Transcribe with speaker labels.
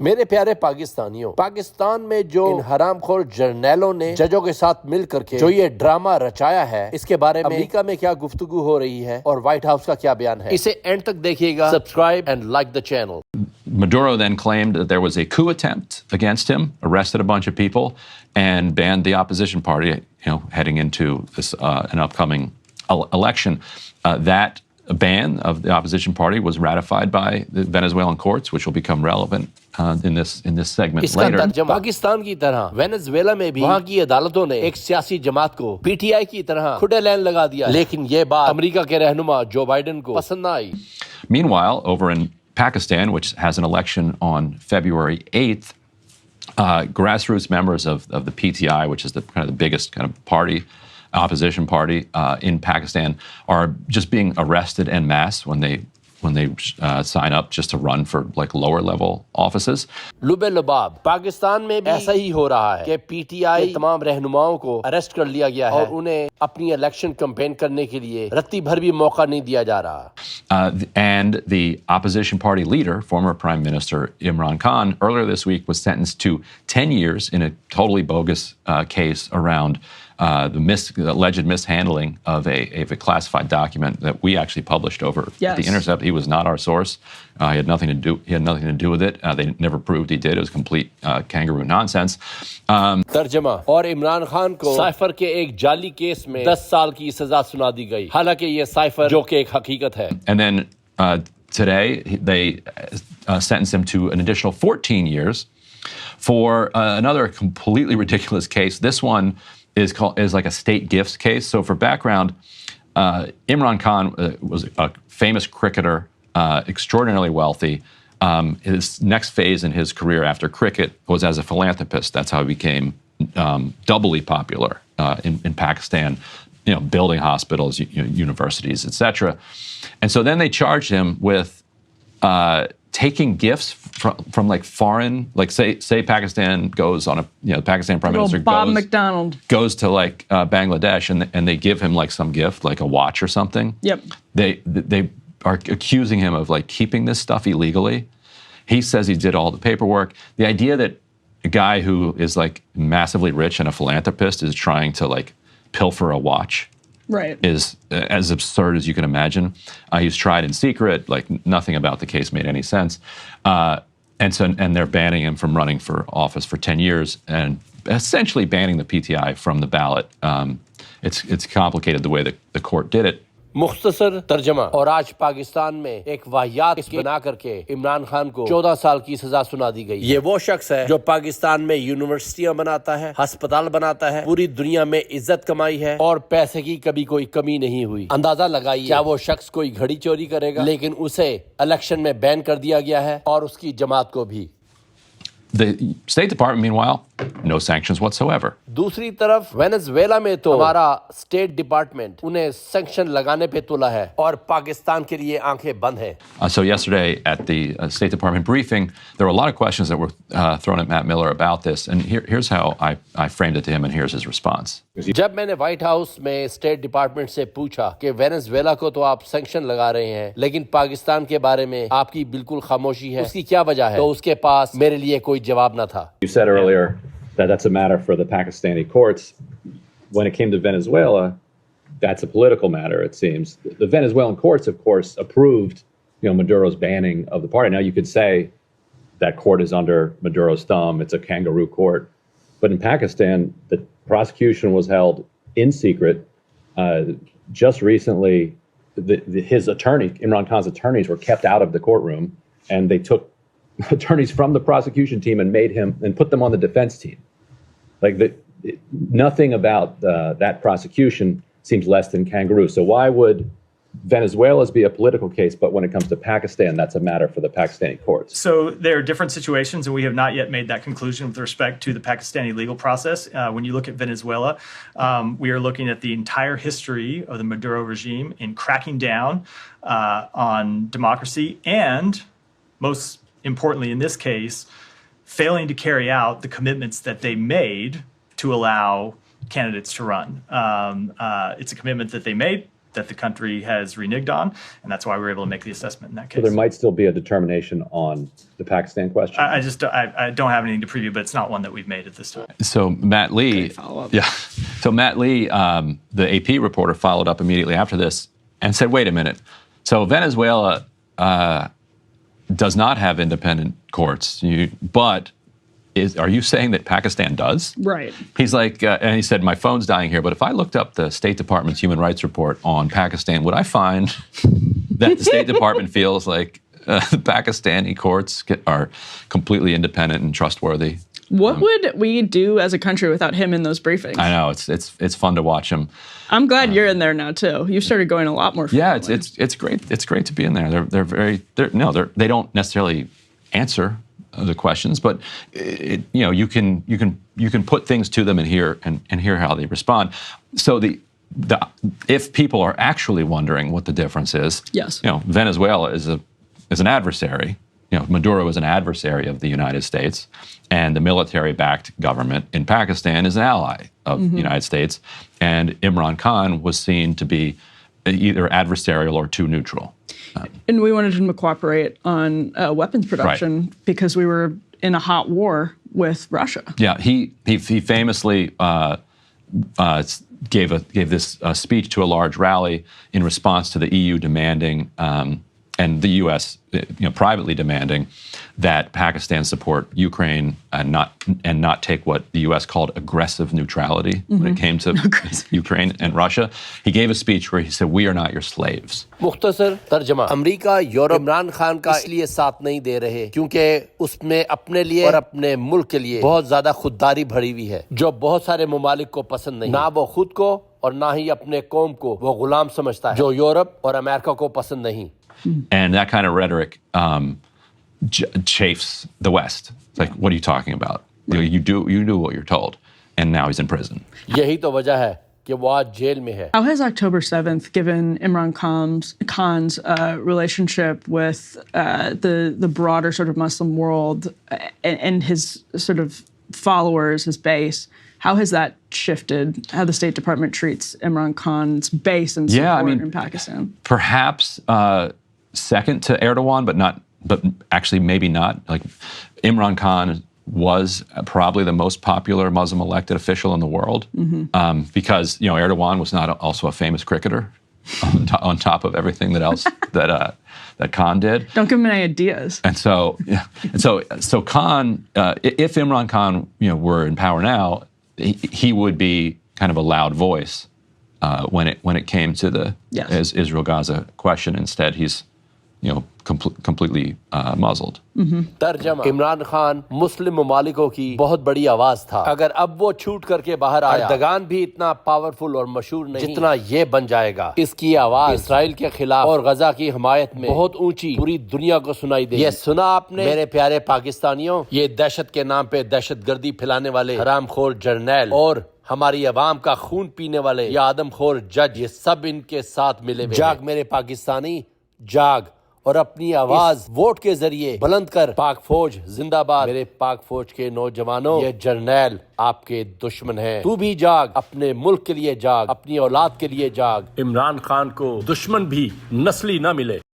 Speaker 1: मेरे प्यारे पाकिस्तानियों, पाकिस्तान में जो इन हरामखोर जर्नैलों ने जजों के साथ मिल करके जो ये ड्रामा रचाया है, इसके बारे में अमेरिका में क्या गुफ्तगू हो रही है और व्हाइट हाउस का क्या बयान है, इसे एंड तक देखिएगा. Subscribe and like the channel.
Speaker 2: Maduro then claimed that there was a coup attempt against him, arrested a bunch of people, and banned the opposition party, heading into this an upcoming election. That ban of the opposition party was ratified by the Venezuelan courts, which will become relevant in this segment later.
Speaker 1: Pakistan की तरह Venezuela में भी वहाँ की अदालतों ने एक सियासी जमात को पीटीआई की तरह खुदे लाइन लगा दिया, लेकिन ये बात अमेरिका के रहनुमा जो बाइडेन को पसंद न आई.
Speaker 2: Meanwhile, over in Pakistan, which has an election on February 8th, grassroots members of the PTI, which is the biggest kind of party, opposition party in Pakistan, are just being arrested en masse when they sign up just to run for lower level offices.
Speaker 1: लुबे लुबाब Pakistan में भी ऐसा ही हो रहा है कि PTI तमाम रहनुमाओं को arrest कर लिया गया है और उन्हें अपनी इलेक्शन कैंपेन करने के लिए रत्ती भर भी मौका नहीं दिया जा रहा.
Speaker 2: And the opposition party leader, former Prime Minister Imran Khan, earlier this week was sentenced to 10 years in a totally bogus case around the alleged mishandling of a classified document that we actually published over The Intercept. He was not our source. He had nothing to do with it. They never proved he did. It was complete kangaroo nonsense.
Speaker 1: तर्जमा और इमरान खान को cipher के एक जाली case में 10 साल की सजा सुना दी गई, हालांकि ये साइफर जो कि एक हकीकत है.
Speaker 2: And then today they sentenced him to an additional 14 years for another completely ridiculous case. This one is like a state gifts case. So for background, Imran Khan was a famous cricketer, extraordinarily wealthy. His next phase in his career after cricket was as a philanthropist. That's how he became doubly popular in Pakistan, building hospitals, universities, etc. And so then they charged him with taking gifts from foreign, say Pakistan goes on Pakistan Prime Minister
Speaker 3: Bob McDonald
Speaker 2: goes to Bangladesh and they give him some gift, like a watch or something.
Speaker 3: Yep.
Speaker 2: They are accusing him of keeping this stuff illegally. He says he did all the paperwork. The idea that a guy who is massively rich and a philanthropist is trying to pilfer a watch.
Speaker 3: Right.
Speaker 2: Is as absurd as you can imagine. He was tried in secret. Nothing about the case made any sense. And they're banning him from running for office for 10 years and essentially banning the PTI from the ballot. It's complicated the way that the court did it.
Speaker 1: मुख्तसर तर्जमा. और आज पाकिस्तान में एक वाहियात बना करके इमरान खान को 14 साल की सजा सुना दी गई. ये वो शख्स है जो पाकिस्तान में यूनिवर्सिटियां बनाता है, अस्पताल बनाता है, पूरी दुनिया में इज्जत कमाई है और पैसे की कभी कोई कमी नहीं हुई. अंदाजा लगाइए क्या वो शख्स कोई घड़ी चोरी करेगा, लेकिन उसे इलेक्शन में बैन कर दिया गया है और उसकी जमात को भी.
Speaker 2: The State Department, meanwhile, no sanctions whatsoever.
Speaker 1: दूसरी तरफ वेनेजुएला में तो हमारा स्टेट डिपार्टमेंट उन्हें सैंक्शन लगाने पे तुला है और पाकिस्तान के लिए आंखें बंद हैं.
Speaker 2: So yesterday at the State Department briefing, there were a lot of questions that were thrown at Matt Miller about this, and here's how I framed it to him, and here's his response.
Speaker 1: जब मैंने white house में state department से पूछा कि Venezuela को तो आप sanction लगा रहे हैं, लेकिन पाकिस्तान के बारे में आपकी बिल्कुल खामोशी है, उसकी क्या वजह है, तो उसके पास मेरे लिए कोई जवाब न था.
Speaker 4: You said earlier that that's a matter for the Pakistani courts. When it came to Venezuela, that's a political matter, it seems. The Venezuelan courts, of course, approved, Maduro's banning of the party. Now, you could say that court is under Maduro's thumb. It's a kangaroo court. But in Pakistan, the prosecution was held in secret. Just recently, his attorney, Imran Khan's attorneys, were kept out of the courtroom, and they took attorneys from the prosecution team and put them on the defense team. Nothing about that prosecution seems less than kangaroo. So why would Venezuela's be a political case, but when it comes to Pakistan, that's a matter for the Pakistani courts?
Speaker 5: So there are different situations, and we have not yet made that conclusion with respect to the Pakistani legal process. When you look at Venezuela, we are looking at the entire history of the Maduro regime in cracking down on democracy and, most importantly in this case, failing to carry out the commitments that they made to allow candidates to run. It's a commitment that they made that the country has reneged on, and that's why we were able to make the assessment in that case.
Speaker 4: So there might still be a determination on the Pakistan question.
Speaker 5: I don't have anything to preview, but it's not one that we've made at this time.
Speaker 2: So Matt Lee, So Matt Lee, the AP reporter, followed up immediately after this and said, "Wait a minute. So Venezuela does not have independent courts, but are you saying that Pakistan does?"
Speaker 3: Right.
Speaker 2: He's like, and he said, "My phone's dying here, but if I looked up the State Department's human rights report on Pakistan, would I find that the State Department feels like the Pakistani courts are completely independent and trustworthy?"
Speaker 3: What would we do as a country without him in those briefings?
Speaker 2: I know it's fun to watch him.
Speaker 3: I'm glad you're in there now too. You started going a lot more frequently.
Speaker 2: Yeah, it's great. It's great to be in there. They don't necessarily answer the questions, but you can put things to them and hear how they respond. So if people are actually wondering what the difference is,
Speaker 3: yes,
Speaker 2: Venezuela is an adversary. Maduro is an adversary of the United States, and the military-backed government in Pakistan is an ally of the United States. And Imran Khan was seen to be either adversarial or too neutral.
Speaker 3: And we wanted him to cooperate on weapons production because we were in a hot war with Russia.
Speaker 2: Yeah, he famously gave this speech to a large rally in response to the EU demanding and the U.S. Privately demanding that Pakistan support Ukraine and not take what the U.S. called aggressive neutrality when it came to Ukraine and Russia. He gave a speech where he said, "We are not your slaves."
Speaker 1: मुख्तसर तर्जमा America Europe Imran Khan का इसलिए साथ नहीं दे रहे क्योंकि उसमें अपने लिए और अपने मुल्क के लिए बहुत ज्यादा खुददारी भरी हुई है जो बहुत सारे ममालिक को पसंद नहीं, ना वो खुद को और ना ही अपने कौम को वो गुलाम समझता है जो यूरोप और अमेरिका को पसंद नहीं.
Speaker 2: And that kind of rhetoric chafes the West. It's like, what are you talking about? Right. You do what you're told, and now he's in prison.
Speaker 1: यही तो वजह है कि वो आज जेल में है.
Speaker 3: How has October 7th given Imran Khan's relationship with the broader sort of Muslim world and his sort of followers, his base? How has that shifted how the State Department treats Imran Khan's base and support in Pakistan?
Speaker 2: Perhaps second to Erdogan, but actually maybe not. Like Imran Khan was probably the most popular Muslim elected official in the world because Erdogan was not also a famous cricketer on top of everything that else that Khan did.
Speaker 3: Don't give him any ideas.
Speaker 2: And so Khan, if Imran Khan were in power now, he would be kind of a loud voice when it came to the Israel-Gaza question. Instead, he's completely muzzled.
Speaker 1: तर्जमा इमरान खान मुस्लिम ममालिकों की बहुत बड़ी आवाज था. अगर अब वो छूट करके बाहर आया, अर्दगान भी इतना पावरफुल और मशहूर नहीं जितना ये बन जाएगा. इसकी आवाज इसराइल के खिलाफ और गजा की हिमायत में बहुत ऊंची पूरी दुनिया को सुनाई देगी. ये सुना आपने मेरे प्यारे पाकिस्तानियों? ये दहशत के नाम पे दहशतगर्दी फैलाने वाले हरामखोर जर्नैल और हमारी अवाम का खून पीने वाले ये आदमखोर जज, ये सब इनके साथ मिले. जाग मेरे पाकिस्तानी, जाग और अपनी आवाज वोट के जरिए बुलंद कर. पाक फौज जिंदाबाद. मेरे पाक फौज के नौजवानों, ये जर्नैल आपके दुश्मन हैं. तू भी जाग, अपने मुल्क के लिए जाग, अपनी औलाद के लिए जाग. इमरान खान को दुश्मन भी नस्ली ना मिले.